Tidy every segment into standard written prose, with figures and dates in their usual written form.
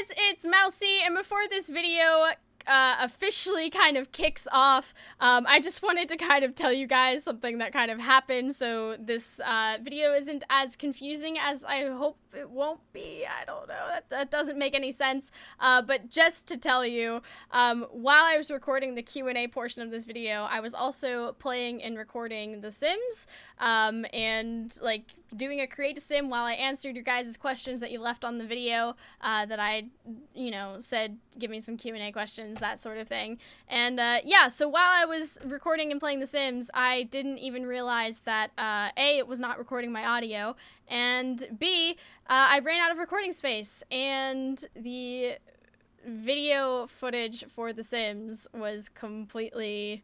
guys, it's Mousie, and before this video officially kind of kicks off, I just wanted to kind of tell you guys something that kind of happened, so this video isn't as confusing as I hope it won't be. I don't know, that doesn't make any sense, but just to tell you, while I was recording the Q&A portion of this video, I was also playing and recording The Sims, and like doing a create a sim while I answered your guys' questions that you left on the video, that I, said give me some Q&A questions, that sort of thing. And yeah, so while I was recording and playing The Sims, I didn't even realize that A, it was not recording my audio, and B, I ran out of recording space, and the video footage for The Sims was completely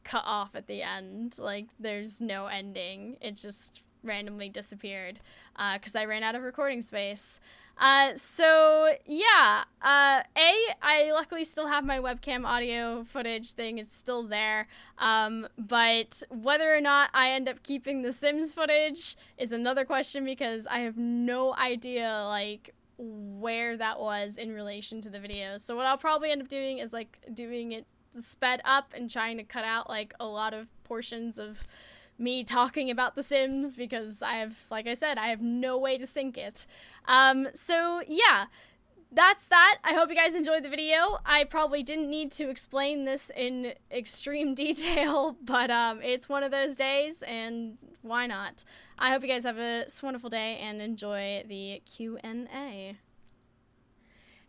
cut off at the end. Like, there's no ending. It just randomly disappeared because I ran out of recording space. So yeah, I luckily still have my webcam audio footage thing. It's still there. But whether or not I end up keeping the Sims footage is another question, because I have no idea like where that was in relation to the video. So what I'll probably end up doing is like doing it sped up and trying to cut out like a lot of portions of me talking about The Sims, because like I said, I have no way to sync it. So yeah, that's that. I hope you guys enjoyed the video. I probably didn't need to explain this in extreme detail, but it's one of those days, and why not? I hope you guys have a wonderful day and enjoy the Q&A.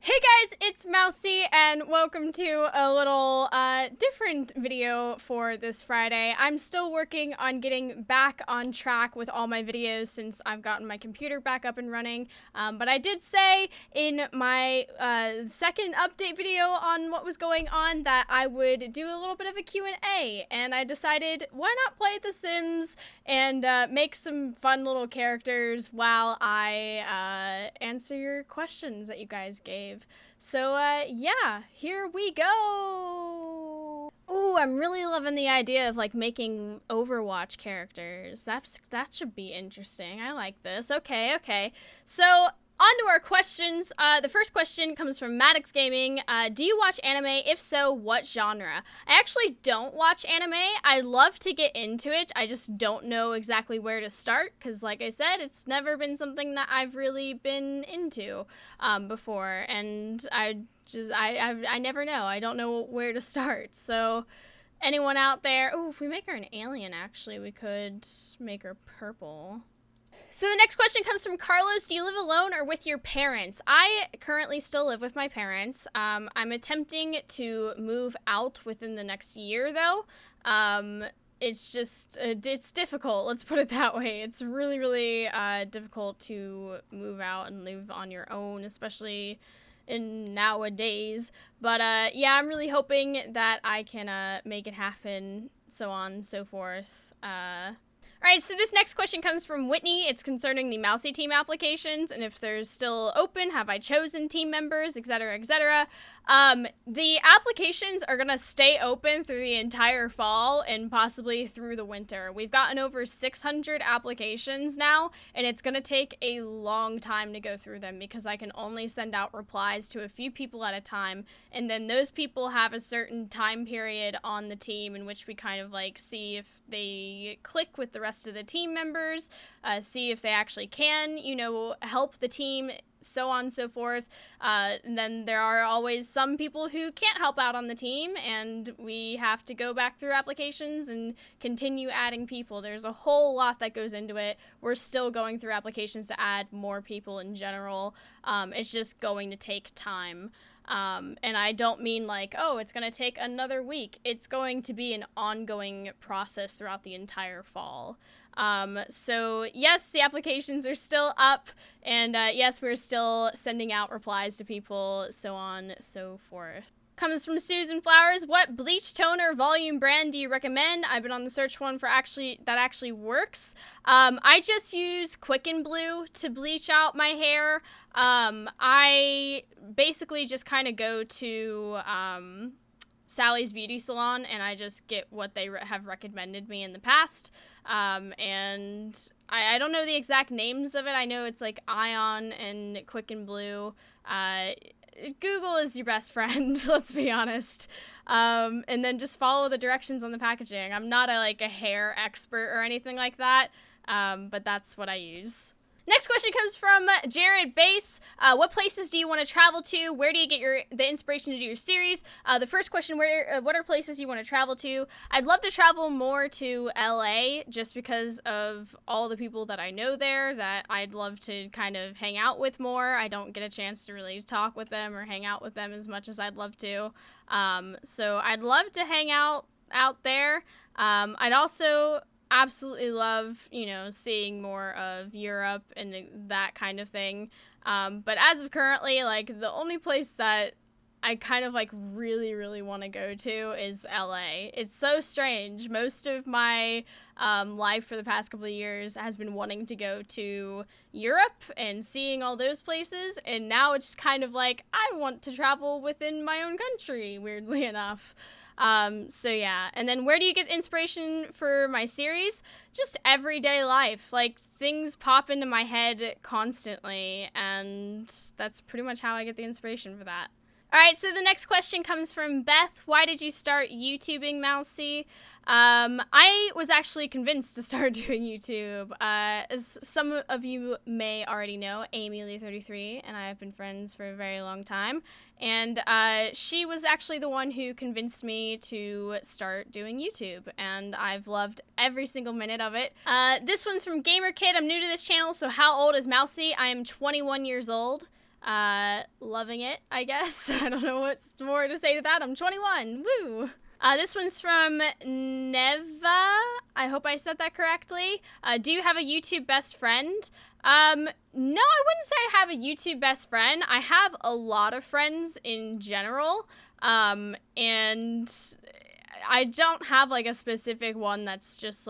Hey guys, it's Mousie, and welcome to a little different video for this Friday. I'm still working on getting back on track with all my videos since I've gotten my computer back up and running, but I did say in my second update video on what was going on that I would do a little bit of a Q&A, and I decided why not play The Sims and make some fun little characters while I answer your questions that you guys gave. So, yeah, here we go! Ooh, I'm really loving the idea of, like, making Overwatch characters. That should be interesting. I like this. Okay. So, on to our questions. The first question comes from Maddox Gaming. Do you watch anime? If so, what genre? I actually don't watch anime. I love to get into it. I just don't know exactly where to start, because like I said, it's never been something that I've really been into before, and I never know. I don't know where to start. So anyone out there, oh, if we make her an alien, actually, we could make her purple. So the next question comes from Carlos. Do you live alone or with your parents? I currently still live with my parents. I'm attempting to move out within the next year, though. It's just, it's difficult, let's put it that way. It's really, really difficult to move out and live on your own, especially in nowadays. But yeah, I'm really hoping that I can make it happen, so on and so forth. Alright, so this next question comes from Whitney. It's concerning the Mousie team applications, and if they're still open, have I chosen team members, etc., etc. The applications are gonna stay open through the entire fall and possibly through the winter. We've gotten over 600 applications now, and it's gonna take a long time to go through them because I can only send out replies to a few people at a time, and then those people have a certain time period on the team in which we kind of like see if they click with the rest of the team members, see if they actually can, help the team, so on and so forth. And then there are always some people who can't help out on the team, and we have to go back through applications and continue adding people. There's a whole lot that goes into it. We're still going through applications to add more people in general. It's just going to take time. And I don't mean like, oh, it's going to take another week. It's going to be an ongoing process throughout the entire fall. So yes, the applications are still up, and yes, we're still sending out replies to people, so on, so forth. Comes from Susan Flowers. What bleach toner volume brand do you recommend? I've been on the search one for that actually works. I just use Quicken Blue to bleach out my hair. I basically just kind of go to Sally's Beauty Salon, and I just get what they have recommended me in the past. And I don't know the exact names of it. I know it's like Ion and Quicken Blue. Google is your best friend, let's be honest. And then just follow the directions on the packaging. I'm not a hair expert or anything like that, but that's what I use. Next question comes from Jared Bass. What places do you want to travel to? Where do you get the inspiration to do your series? The first question, what are places you want to travel to? I'd love to travel more to LA just because of all the people that I know there that I'd love to kind of hang out with more. I don't get a chance to really talk with them or hang out with them as much as I'd love to. So I'd love to hang out there. I'd also absolutely love, seeing more of Europe and that kind of thing. But as of currently, the only place that I kind of really, really want to go to is LA. It's so strange. Most of my life for the past couple of years has been wanting to go to Europe and seeing all those places. And now it's kind of I want to travel within my own country, weirdly enough. So yeah, and then where do you get inspiration for my series? Just everyday life. Things pop into my head constantly, and that's pretty much how I get the inspiration for that. Alright, so the next question comes from Beth. Why did you start YouTubing, Mousie? I was actually convinced to start doing YouTube. As some of you may already know, Amy33 and I have been friends for a very long time. And she was actually the one who convinced me to start doing YouTube. And I've loved every single minute of it. This one's from Gamer Kid. I'm new to this channel, so how old is Mousie? I am 21 years old. Loving it, I guess. I don't know what's more to say to that. I'm 21. Woo! This one's from Neva. I hope I said that correctly. Do you have a YouTube best friend? No, I wouldn't say I have a YouTube best friend. I have a lot of friends in general. And I don't have a specific one that's just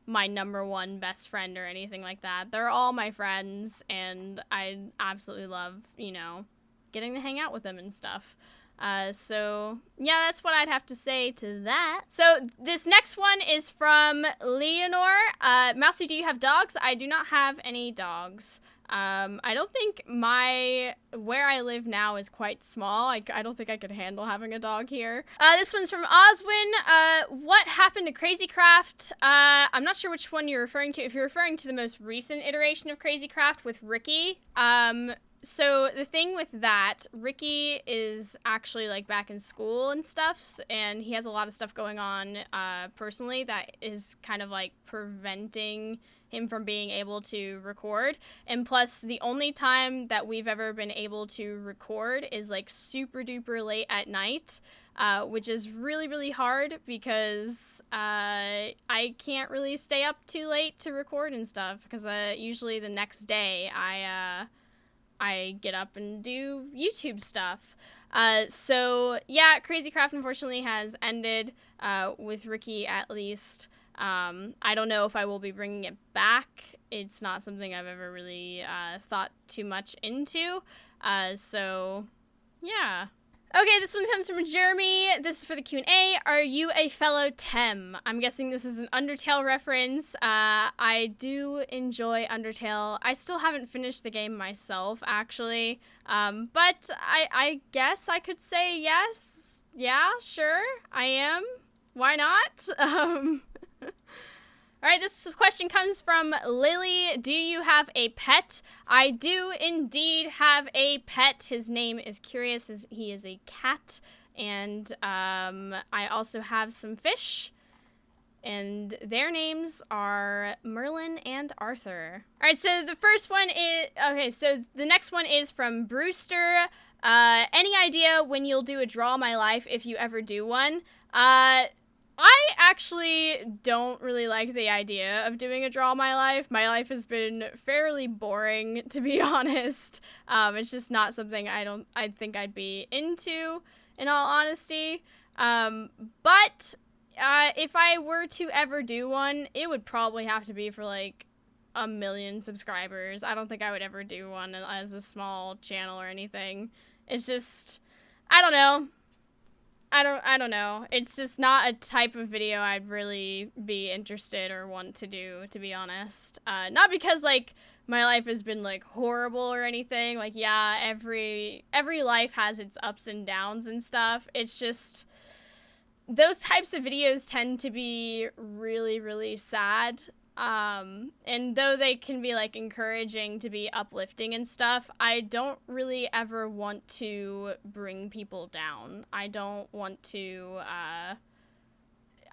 my number one best friend or anything like that. They're all my friends, and I absolutely love, getting to hang out with them and stuff. So yeah, that's what I'd have to say to that. So this next one is from Leonore. Mousie, do you have dogs? I do not have any dogs. I don't think where I live now is quite small. I don't think I could handle having a dog here. This one's from Oswin. What happened to Crazy Craft? I'm not sure which one you're referring to. If you're referring to the most recent iteration of Crazy Craft with Ricky, so the thing with that, Ricky is actually back in school and stuff, and he has a lot of stuff going on personally that is kind of preventing him from being able to record. And plus, the only time that we've ever been able to record is super duper late at night, which is really, really hard because I can't really stay up too late to record and stuff, because usually the next day I get up and do YouTube stuff. So yeah, Crazy Craft unfortunately has ended, with Ricky at least. I don't know if I will be bringing it back. It's not something I've ever really thought too much into. So yeah. Okay, this one comes from Jeremy. This is for the Q&A. Are you a fellow Tem? I'm guessing this is an Undertale reference. I do enjoy Undertale. I still haven't finished the game myself, actually. But I guess I could say yes. Yeah, sure, I am. Why not? All right, this question comes from Lily. Do you have a pet? I do indeed have a pet. His name is Curious. He is a cat. And I also have some fish. And their names are Merlin and Arthur. All right, so the first one is... Okay, so the next one is from Brewster. Any idea when you'll do a Draw My Life if you ever do one? I actually don't really like the idea of doing a Draw My Life. My life has been fairly boring, to be honest. It's just not something I think I'd be into, in all honesty. But if I were to ever do one, it would probably have to be for 1 million subscribers. I don't think I would ever do one as a small channel or anything. It's just, I don't know. I don't know. It's just not a type of video I'd really be interested or want to do, to be honest. Not because, my life has been like horrible or anything. Like, yeah, every life has its ups and downs and stuff. It's just those types of videos tend to be really, really sad. And though they can be like encouraging to be uplifting and stuff, I don't really ever want to bring people down. I don't want to,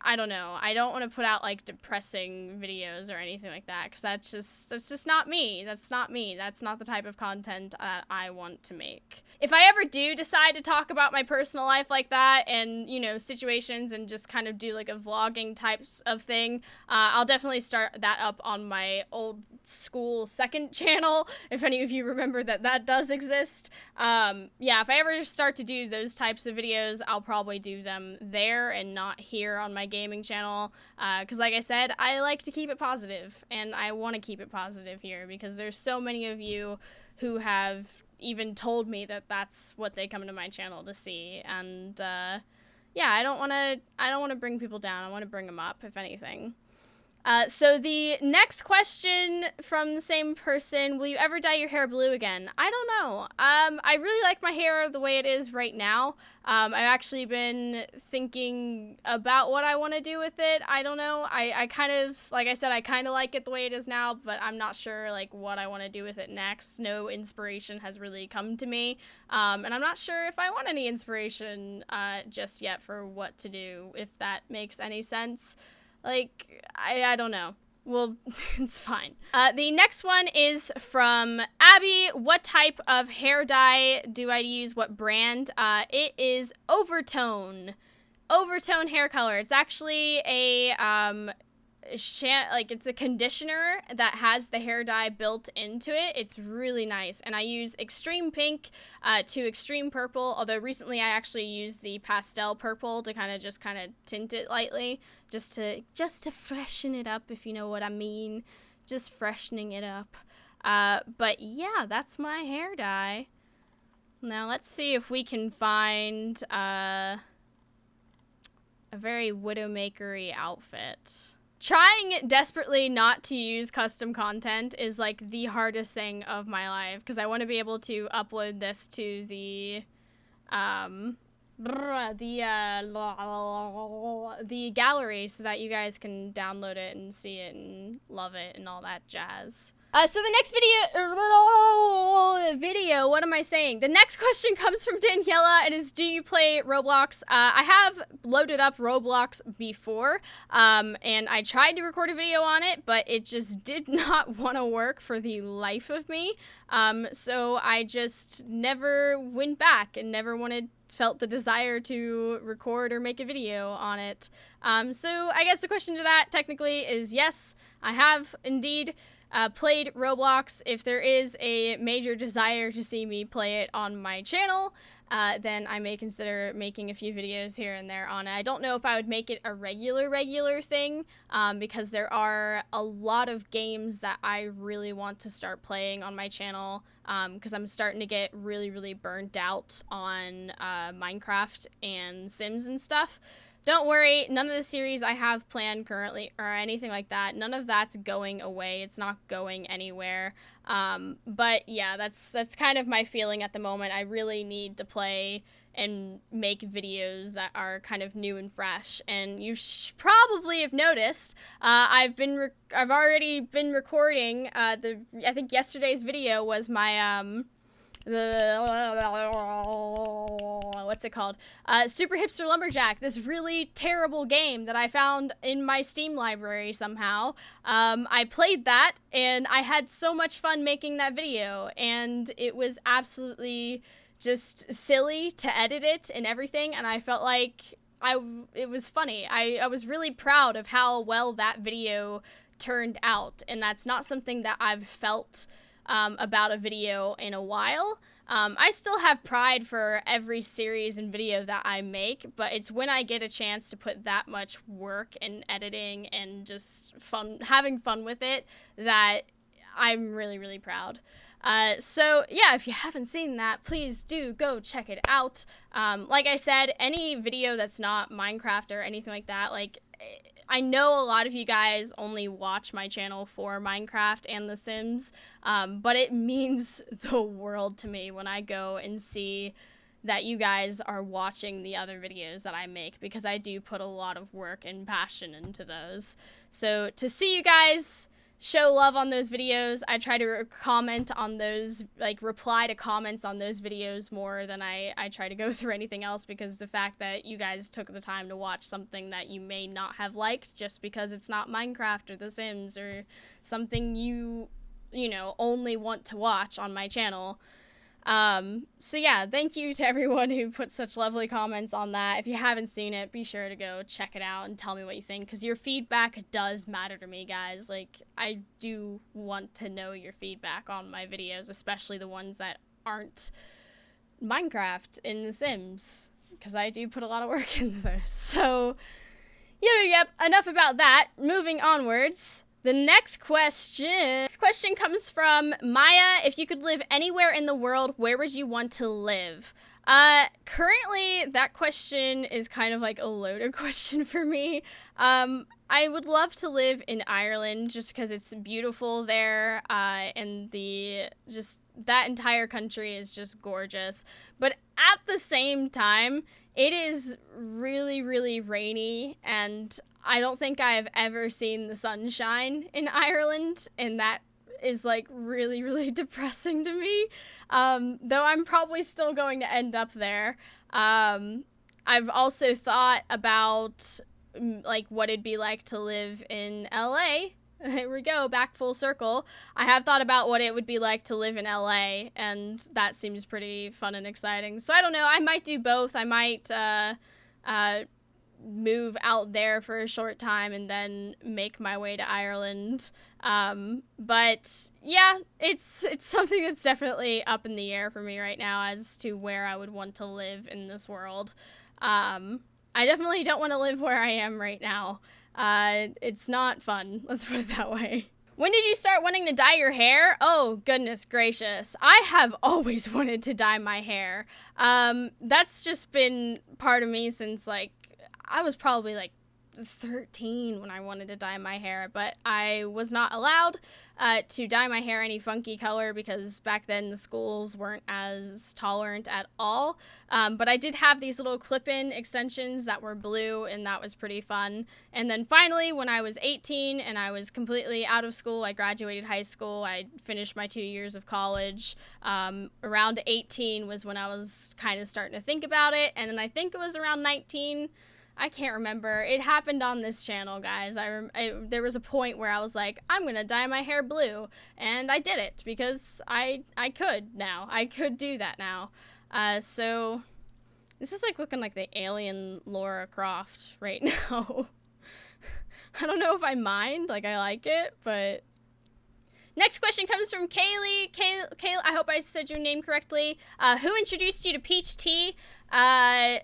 I don't know. I don't want to put out like depressing videos or anything like that, because that's just not me. That's not me. That's not the type of content that I want to make. If I ever do decide to talk about my personal life like that and, you know, situations and just kind of do like a vlogging types of thing, I'll definitely start that up on my old school second channel, if any of you remember that does exist. Yeah, if I ever start to do those types of videos, I'll probably do them there and not here on my gaming channel, because like I said, I like to keep it positive, and I want to keep it positive here because there's so many of you who have even told me that that's what they come to my channel to see, and yeah, I don't want to bring people down. I want to bring them up, if anything. So the next question from the same person, will you ever dye your hair blue again? I don't know. I really like my hair the way it is right now. I've actually been thinking about what I want to do with it. I don't know. I kind of, like I said, I kind of like it the way it is now, but I'm not sure like what I want to do with it next. No inspiration has really come to me. And I'm not sure if I want any inspiration just yet for what to do, if that makes any sense. Like, I don't know. Well, it's fine. The next one is from Abby. What type of hair dye do I use? What brand? It is Overtone. Overtone hair color. It's actually a, it's a conditioner that has the hair dye built into it. It's really nice. And I use extreme pink to extreme purple, although recently I actually used the pastel purple to kind of tint it lightly, just to freshen it up, if you know what I mean. Just freshening it up. But yeah, that's my hair dye. Now let's see if we can find a very Widowmaker-y outfit. Trying desperately not to use custom content is like the hardest thing of my life, because I want to be able to upload this to the gallery so that you guys can download it and see it and love it and all that jazz. So the next video, what am I saying? The next question comes from Daniela, and is, do you play Roblox? I have loaded up Roblox before, and I tried to record a video on it, but it just did not want to work for the life of me. So I just never went back and never felt the desire to record or make a video on it. So I guess the question to that technically is yes, I have indeed played Roblox. If there is a major desire to see me play it on my channel, then I may consider making a few videos here and there on it. I don't know if I would make it a regular thing, because there are a lot of games that I really want to start playing on my channel, because I'm starting to get really burnt out on Minecraft and Sims and stuff. Don't worry, none of the series I have planned currently or anything like that, none of that's going away. It's not going anywhere. But yeah, that's kind of my feeling at the moment. I really need to play and make videos that are kind of new and fresh. And you probably have noticed, I've already been recording. I think yesterday's video was my what's it called? Super Hipster Lumberjack, this really terrible game that I found in my Steam library somehow. I played that, and I had so much fun making that video, and it was absolutely just silly to edit it and everything, and I felt like it was funny. I was really proud of how well that video turned out, and that's not something that I've felt about a video in a while. I still have pride for every series and video that I make, but it's when I get a chance to put that much work and editing and just having fun with it that I'm really proud. So yeah, if you haven't seen that, please do go check it out. Like I said, any video that's not Minecraft or anything like that, like, I know a lot of you guys only watch my channel for Minecraft and The Sims, but it means the world to me when I go and see that you guys are watching the other videos that I make, because I do put a lot of work and passion into those. So to see you guys show love on those videos, I try to comment on those, like reply to comments on those videos more than I try to go through anything else, because the fact that you guys took the time to watch something that you may not have liked just because it's not Minecraft or The Sims or something you know, only want to watch on my channel. So yeah, thank you to everyone who put such lovely comments on that. If you haven't seen it, be sure to go check it out and tell me what you think, because your feedback does matter to me, guys. Like, I do want to know your feedback on my videos, especially the ones that aren't Minecraft and The Sims, because I do put a lot of work into those. So, yep, enough about that. Moving onwards. The next question comes from Maya. If you could live anywhere in the world, where would you want to live? Currently, that question is kind of like a loaded question for me. I would love to live in Ireland just because it's beautiful there, and that entire country is just gorgeous. But at the same time, it is really, really rainy, and I don't think I've ever seen the sunshine in Ireland, and that is like really, really depressing to me. Though I'm probably still going to end up there. I've also thought about like what it'd be like to live in LA. Here we go, back full circle. I have thought about what it would be like to live in LA, and that seems pretty fun and exciting. So I don't know, I might do both. I might move out there for a short time and then make my way to Ireland. But yeah, it's something that's definitely up in the air for me right now as to where I would want to live in this world. I definitely don't want to live where I am right now. It's not fun, let's put it that way. When did you start wanting to dye your hair? Oh, goodness gracious. I have always wanted to dye my hair. That's just been part of me since, like, I was probably, like, 13 when I wanted to dye my hair, but I was not allowed to dye my hair any funky color because back then the schools weren't as tolerant at all. But I did have these little clip-in extensions that were blue, and that was pretty fun. And then finally, when I was 18 and I was completely out of school, I graduated high school, I finished my 2 years of college. Around 18 was when I was kind of starting to think about it, and then I think it was around 19, I can't remember. It happened on this channel, guys. There was a point where I was like, I'm gonna dye my hair blue, and I did it because I could now. I could do that now. So this is like looking like the alien Lara Croft right now. I don't know if I mind. Like, I like it, but next question comes from Kaylee. Kaylee, I hope I said your name correctly. Who introduced you to peach tea? I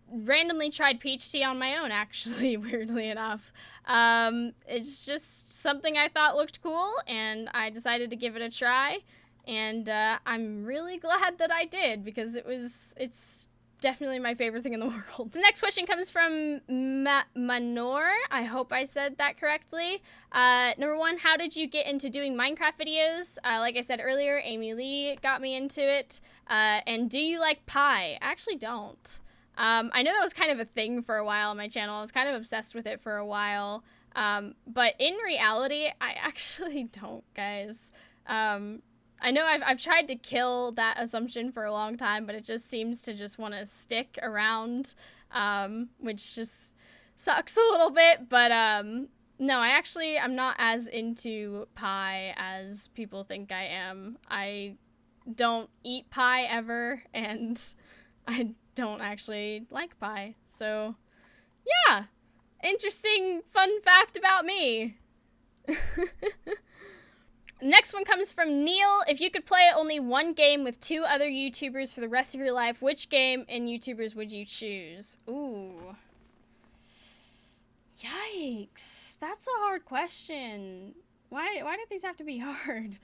randomly tried peach tea on my own, actually, weirdly enough. It's just something I thought looked cool, and I decided to give it a try, and I'm really glad that I did, because it's definitely my favorite thing in the world. The next question comes from Manor. I hope I said that correctly. Number one, how did you get into doing Minecraft videos? Like I said earlier, Amy Lee got me into it. And do you like pie? I actually don't. I know that was kind of a thing for a while on my channel. I was kind of obsessed with it for a while. But in reality, I actually don't, guys. I know I've tried to kill that assumption for a long time, but it just seems to just want to stick around, which just sucks a little bit. But no, I'm not as into pie as people think I am. I don't eat pie ever, and I don't actually like pie. So, yeah. Interesting fun fact about me. Next one comes from Neil. If you could play only one game with 2 other YouTubers for the rest of your life, which game and YouTubers would you choose? Ooh. Yikes. That's a hard question. Why do these have to be hard?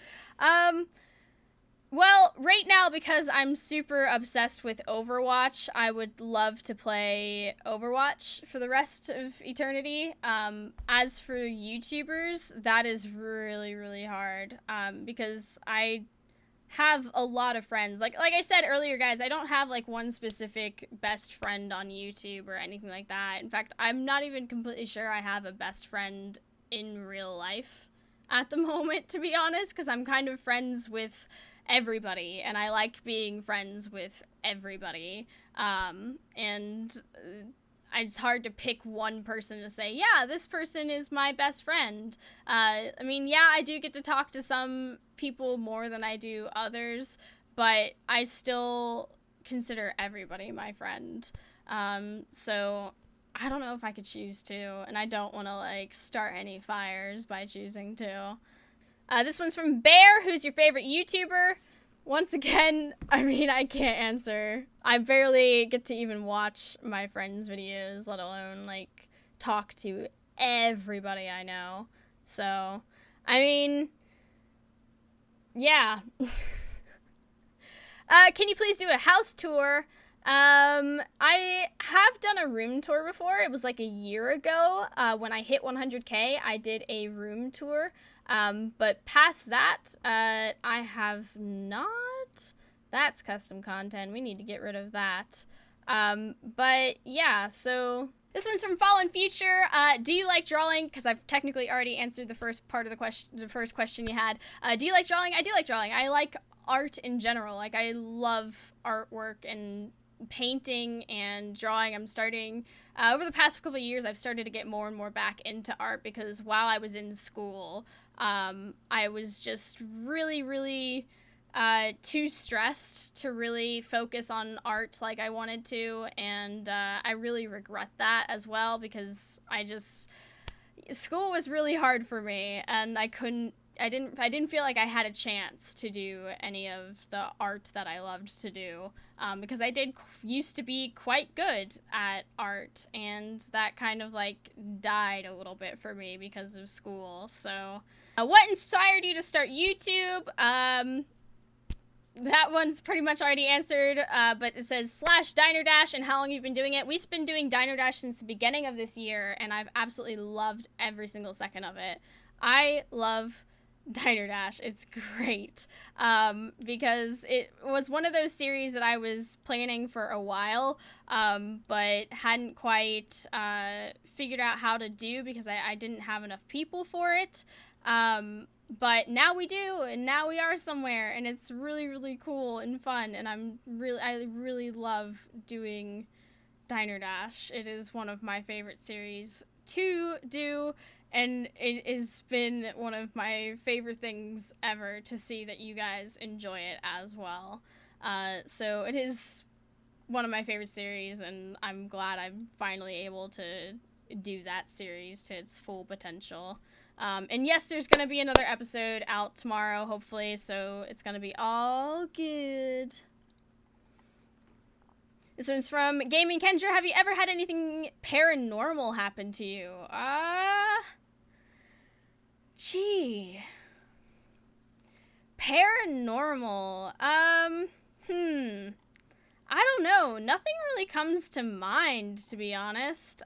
Well, right now, because I'm super obsessed with Overwatch, I would love to play Overwatch for the rest of eternity. As for YouTubers, that is really, really hard, because I have a lot of friends. Like I said earlier, guys, I don't have like one specific best friend on YouTube or anything like that. In fact, I'm not even completely sure I have a best friend in real life at the moment, to be honest, because I'm kind of friends with everybody, and I like being friends with everybody. And it's hard to pick one person to say, yeah, this person is my best friend. I mean, yeah, I do get to talk to some people more than I do others, but I still consider everybody my friend. So I don't know if I could choose to, and I don't want to like start any fires by choosing to. This one's from Bear. Who's your favorite YouTuber? Once again, I mean, I can't answer. I barely get to even watch my friends' videos, let alone, like, talk to everybody I know. So, I mean, yeah. Can you please do a house tour? I have done a room tour before. It was like a year ago. When I hit 100K, I did a room tour. But past that, I have not. That's custom content. We need to get rid of that. But yeah, so this one's from Fallen Future. Do you like drawing? Because I've technically already answered the first part of the question, the first question you had. Do you like drawing? I do like drawing. I like art in general. Like, I love artwork and painting and drawing. I'm starting over the past couple of years, I've started to get more and more back into art, because while I was in school, I was just really too stressed to really focus on art like I wanted to, and I really regret that as well, because school was really hard for me, and I didn't feel like I had a chance to do any of the art that I loved to do, because I used to be quite good at art, and that kind of like died a little bit for me because of school. So, what inspired you to start YouTube? That one's pretty much already answered, but it says /Diner Dash and how long you've been doing it. We've been doing Diner Dash since the beginning of this year, and I've absolutely loved every single second of it. I love Diner Dash. It's great, because it was one of those series that I was planning for a while, but hadn't quite figured out how to do, because I didn't have enough people for it. But now we do, and now we are somewhere, and it's really cool and fun, and I really love doing Diner Dash. It is one of my favorite series to do, and it has been one of my favorite things ever to see that you guys enjoy it as well. So it is one of my favorite series, and I'm glad I'm finally able to do that series to its full potential. And yes, there's going to be another episode out tomorrow, hopefully, so it's going to be all good. This one's from Gaming Kendra. Have you ever had anything paranormal happen to you? Paranormal. I don't know. Nothing really comes to mind, to be honest.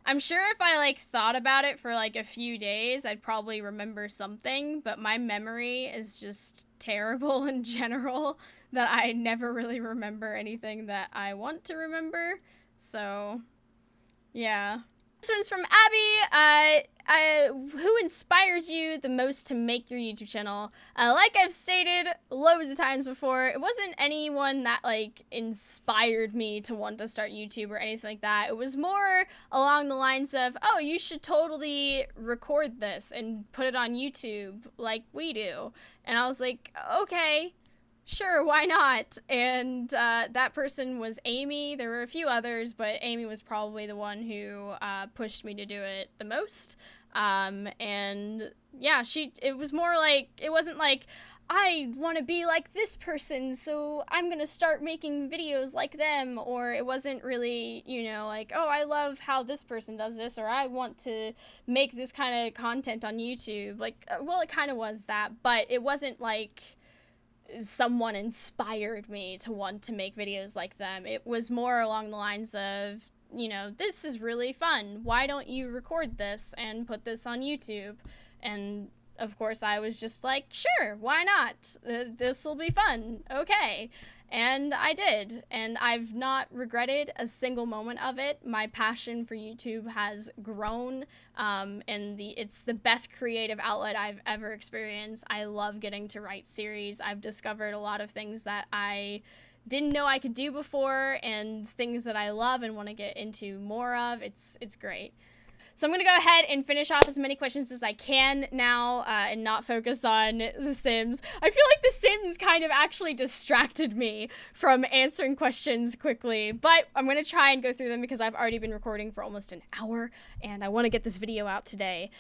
I'm sure if I, like, thought about it for, like, a few days, I'd probably remember something, but my memory is just terrible in general, that I never really remember anything that I want to remember. So, yeah. This one's from Abby. Who inspired you the most to make your YouTube channel? Like I've stated loads of times before, it wasn't anyone that like inspired me to want to start YouTube or anything like that. It was more along the lines of, oh, you should totally record this and put it on YouTube like we do. And I was like, okay, sure, why not? And that person was Amy. There were a few others, but Amy was probably the one who pushed me to do it the most. And yeah, it was more like, it wasn't like, I want to be like this person, so I'm going to start making videos like them. Or it wasn't really, you know, like, oh, I love how this person does this, or I want to make this kind of content on YouTube. Like, well, it kind of was that, but it wasn't like someone inspired me to want to make videos like them. It was more along the lines of, you know, this is really fun. Why don't you record this and put this on YouTube? And of course I was just like, sure, why not? This will be fun. Okay. And I did, and I've not regretted a single moment of it. My passion for YouTube has grown, and it's the best creative outlet I've ever experienced. I love getting to write series. I've discovered a lot of things that I didn't know I could do before, and things that I love and want to get into more of. It's great. So I'm going to go ahead and finish off as many questions as I can now, and not focus on The Sims. I feel like The Sims kind of actually distracted me from answering questions quickly, but I'm going to try and go through them because I've already been recording for almost an hour, and I want to get this video out today.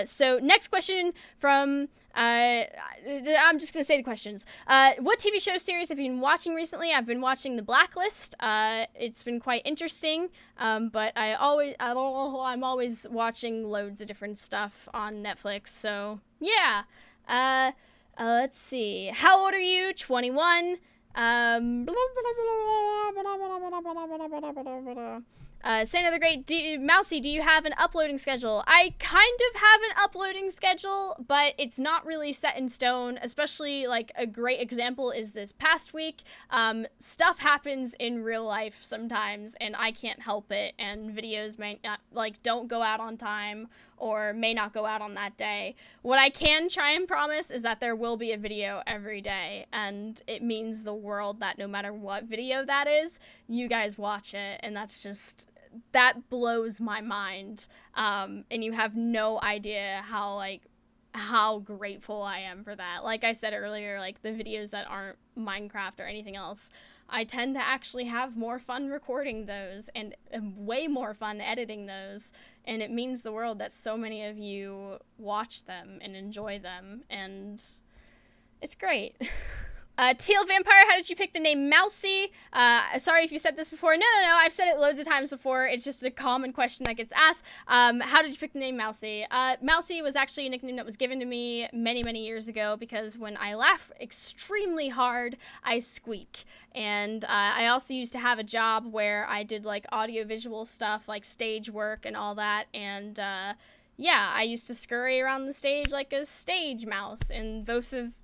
So next question from... I'm just going to say the questions. What TV show series have you been watching recently? I've been watching The Blacklist. It's been quite interesting, but I'm always watching loads of different stuff on Netflix, so yeah. Let's see. How old are you? 21. Santa the Great, Mousie, do you have an uploading schedule? I kind of have an uploading schedule, but it's not really set in stone, especially, like, a great example is this past week. Stuff happens in real life sometimes, and I can't help it, and videos may not, like, don't go out on time, or may not go out on that day. What I can try and promise is that there will be a video every day, and it means the world that no matter what video that is, you guys watch it, and that's just... that blows my mind, and you have no idea how grateful I am for that. Like I said earlier, like, the videos that aren't Minecraft or anything else, I tend to actually have more fun recording those, and way more fun editing those, and it means the world that so many of you watch them and enjoy them, and it's great. Teal Vampire, how did you pick the name Mousie? Sorry if you said this before. No, I've said it loads of times before. It's just a common question that gets asked. How did you pick the name Mousie? Mousie was actually a nickname that was given to me many, many years ago because when I laugh extremely hard, I squeak. And I also used to have a job where I did, like, audiovisual stuff, like stage work and all that, and yeah, I used to scurry around the stage like a stage mouse, and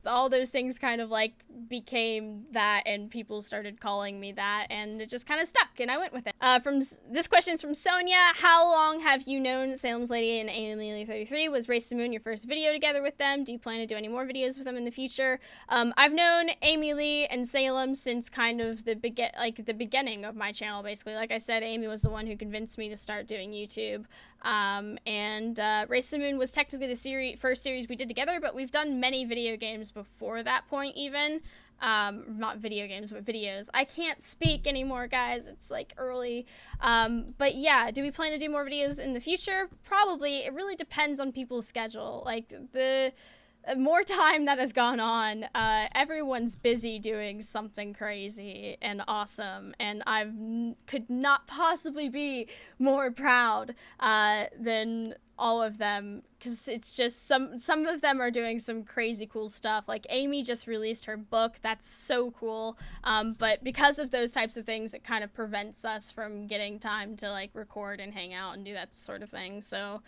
all those things kind of, like, became that, and people started calling me that, and it just kind of stuck, and I went with it. This question's from Sonia. How long have you known Salem's Lady and Amy33? Was Race the Moon your first video together with them? Do you plan to do any more videos with them in the future? I've known Amy Lee and Salem since kind of the beginning of my channel, basically. Like I said, Amy was the one who convinced me to start doing YouTube. Race the Moon was technically the first series we did together, but we've done many video games before that point even. Not video games, but videos. I can't speak anymore, guys. It's, like, early. But yeah, do we plan to do more videos in the future? Probably. It really depends on people's schedule. Like, the more time that has gone on, everyone's busy doing something crazy and awesome, and I could not possibly be more proud than all of them, because it's just some of them are doing some crazy cool stuff. Like, Amy just released her book. That's so cool, but because of those types of things, it kind of prevents us from getting time to, like, record and hang out and do that sort of thing. So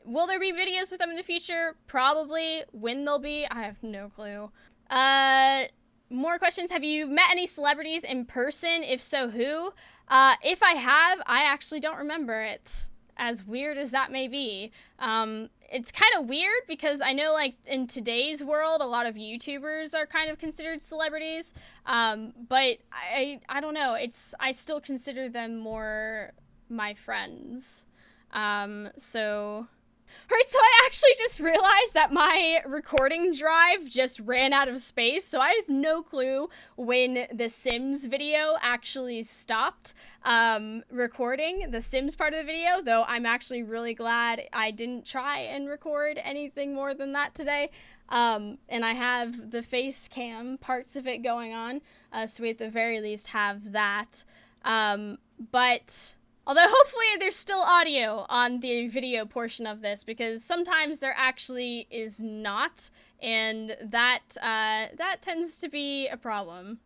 will there be videos with them in the future? Probably. When they'll be, I have no clue. More questions. Have you met any celebrities in person? If so, who? If I have, I actually don't remember it. As weird as that may be. It's kind of weird because I know, like, in today's world, a lot of YouTubers are kind of considered celebrities. But I don't know. I still consider them more my friends. Alright, so I actually just realized that my recording drive just ran out of space, so I have no clue when the Sims video actually stopped recording, the Sims part of the video, though I'm actually really glad I didn't try and record anything more than that today. And I have the face cam parts of it going on, so we at the very least have that. But Although hopefully there's still audio on the video portion of this, because sometimes there actually is not, and that tends to be a problem.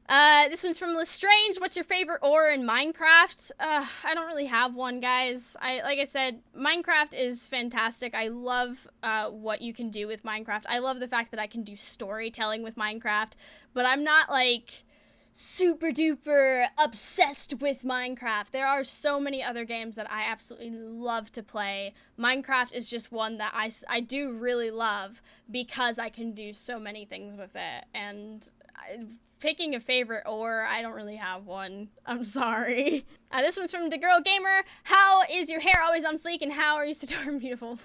This one's from Lestrange. What's your favorite ore in Minecraft? I don't really have one, guys. Like I said, Minecraft is fantastic. I love what you can do with Minecraft. I love the fact that I can do storytelling with Minecraft, but I'm not like super duper obsessed with Minecraft. There are so many other games that I absolutely love to play. Minecraft is just one that I do really love because I can do so many things with it. And picking a favorite ore, I don't really have one. I'm sorry. This one's from the Girl Gamer. How is your hair always on fleek, and how are you so darn beautiful?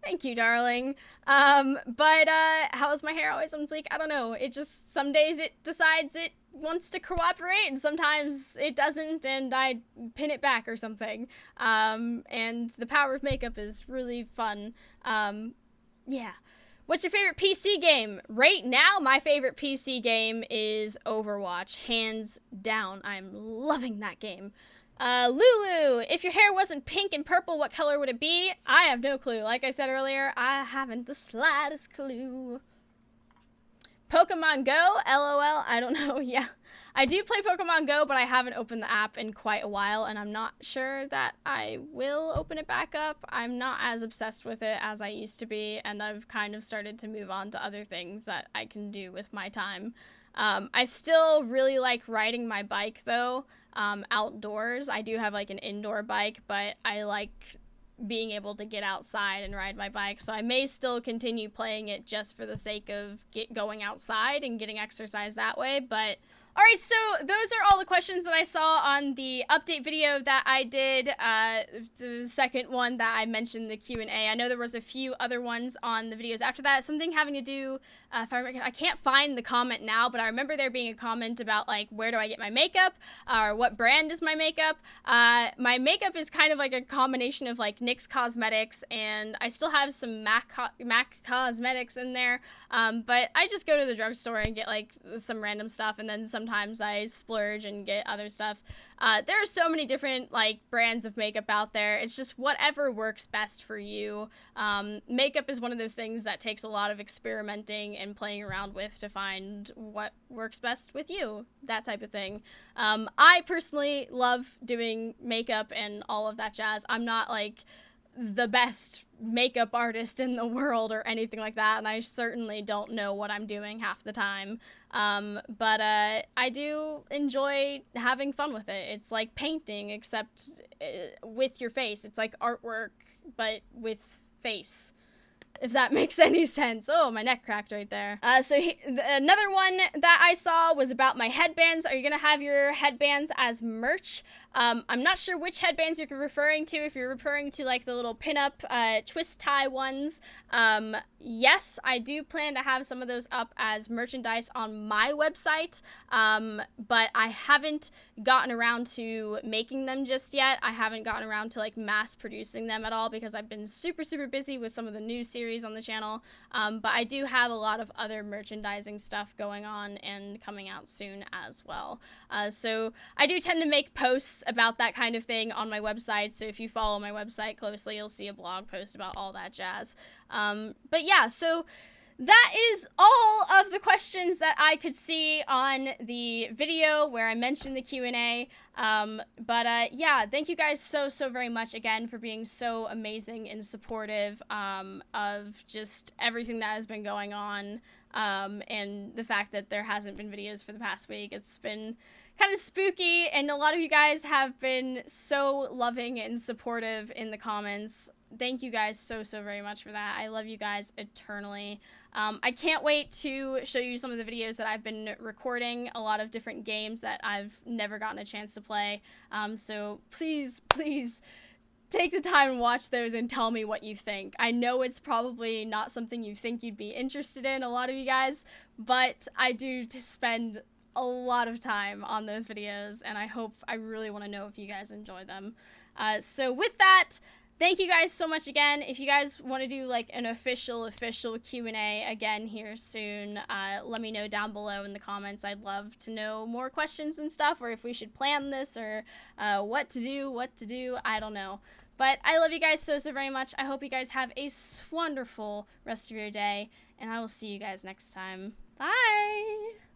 Thank you, darling. But how is my hair always on fleek? I don't know. It just, some days it decides it wants to cooperate, and sometimes it doesn't, and I pin it back or something. And the power of makeup is really fun. Yeah. What's your favorite PC game? Right now, my favorite PC game is Overwatch. Hands down. I'm loving that game. Lulu, if your hair wasn't pink and purple, what color would it be? I have no clue. Like I said earlier, I haven't the slightest clue. Pokemon Go? LOL. I don't know. Yeah. I do play Pokemon Go, but I haven't opened the app in quite a while, and I'm not sure that I will open it back up. I'm not as obsessed with it as I used to be, and I've kind of started to move on to other things that I can do with my time. I still really like riding my bike, though, outdoors. I do have, like, an indoor bike, but I like being able to get outside and ride my bike, so I may still continue playing it just for the sake of going outside and getting exercise that way, but alright, so those are all the questions that I saw on the update video that I did, the second one that I mentioned, the Q&A. I know there was a few other ones on the videos after that, something having to do, I can't find the comment now, but I remember there being a comment about, like, where do I get my makeup, or what brand is my makeup. My makeup is kind of like a combination of, like, NYX Cosmetics, and I still have some MAC Cosmetics in there, but I just go to the drugstore and get, like, some random stuff, and then sometimes I splurge and get other stuff. There are so many different, like, brands of makeup out there. It's just whatever works best for you. Makeup is one of those things that takes a lot of experimenting and playing around with to find what works best with you, that type of thing. I personally love doing makeup and all of that jazz. I'm not, like, the best makeup artist in the world or anything like that, and I certainly don't know what I'm doing half the time, but I do enjoy having fun with it. It's like painting, except with your face. It's like artwork, but with face, if that makes any sense. Oh, my neck cracked right there. Another one that I saw was about my headbands. Are you gonna have your headbands as merch? I'm not sure which headbands you're referring to. If you're referring to, like, the little pin-up twist tie ones, yes, I do plan to have some of those up as merchandise on my website, but I haven't gotten around to making them just yet. I haven't gotten around to, like, mass producing them at all because I've been super busy with some of the new series on the channel, but I do have a lot of other merchandising stuff going on and coming out soon as well. So I do tend to make posts about that kind of thing on my website, so if you follow my website closely, you'll see a blog post about all that jazz. But yeah, so that is all of the questions that I could see on the video where I mentioned the Q&A. Yeah, thank you guys so very much again for being so amazing and supportive of just everything that has been going on, and the fact that there hasn't been videos for the past week. It's been kind of spooky, and a lot of you guys have been so loving and supportive in the comments. Thank you guys so very much for that. I love you guys eternally. I can't wait to show you some of the videos that I've been recording, a lot of different games that I've never gotten a chance to play. So please take the time and watch those and tell me what you think. I know it's probably not something you think you'd be interested in, a lot of you guys, but I do spend a lot of time on those videos, and I really want to know if you guys enjoy them. So with that, thank you guys so much again. If you guys want to do like an official Q&A again here soon, let me know down below in the comments. I'd love to know more questions and stuff, or if we should plan this, or what to do. I don't know. But I love you guys so very much. I hope you guys have a wonderful rest of your day, and I will see you guys next time. Bye!